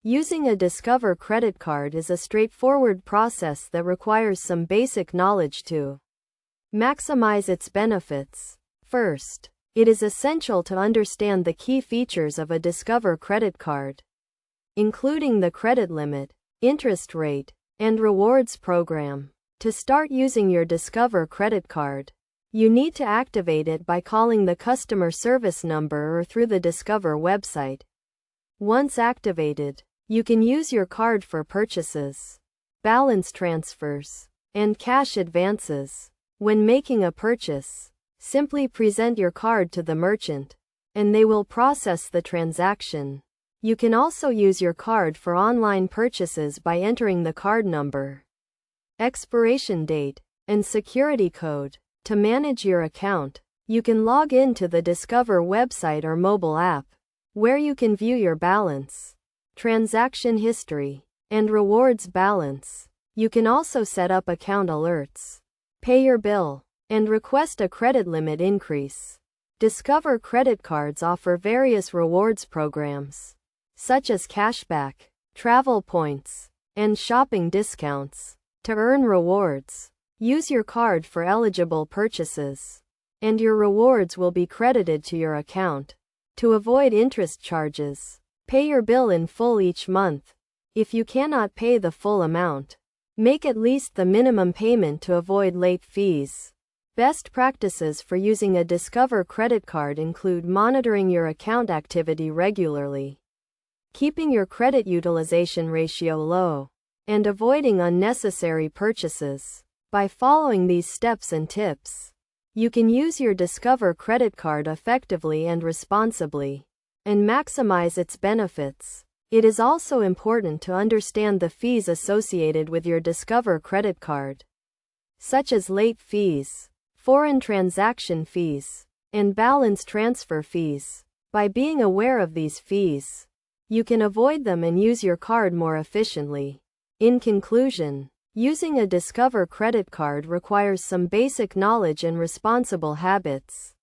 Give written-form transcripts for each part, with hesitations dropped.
Using a Discover credit card is a straightforward process that requires some basic knowledge to maximize its benefits. First, it is essential to understand the key features of a Discover credit card, including the credit limit, interest rate, and rewards program. To start using your Discover credit card, you need to activate it by calling the customer service number or through the Discover website. Once activated, you can use your card for purchases, balance transfers, and cash advances. When making a purchase, simply present your card to the merchant, and they will process the transaction. You can also use your card for online purchases by entering the card number, expiration date, and security code. To manage your account, you can log in to the Discover website or mobile app, where you can view your balance, transaction history, and rewards balance. You can also set up account alerts, pay your bill, and request a credit limit increase. Discover credit cards offer various rewards programs, such as cashback, travel points, and shopping discounts. To earn rewards, use your card for eligible purchases, and your rewards will be credited to your account. To avoid interest charges, pay your bill in full each month. If you cannot pay the full amount, make at least the minimum payment to avoid late fees. Best practices for using a Discover credit card include monitoring your account activity regularly, keeping your credit utilization ratio low, and avoiding unnecessary purchases. By following these steps and tips, you can use your Discover credit card effectively and responsibly, and maximize its benefits. It is also important to understand the fees associated with your Discover credit card, such as late fees, foreign transaction fees, and balance transfer fees. By being aware of these fees, you can avoid them and use your card more efficiently. In conclusion, using a Discover credit card requires some basic knowledge and responsible habits.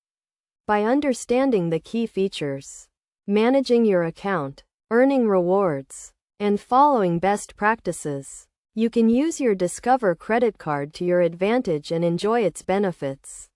By understanding the key features, managing your account, earning rewards, and following best practices, you can use your Discover credit card to your advantage and enjoy its benefits.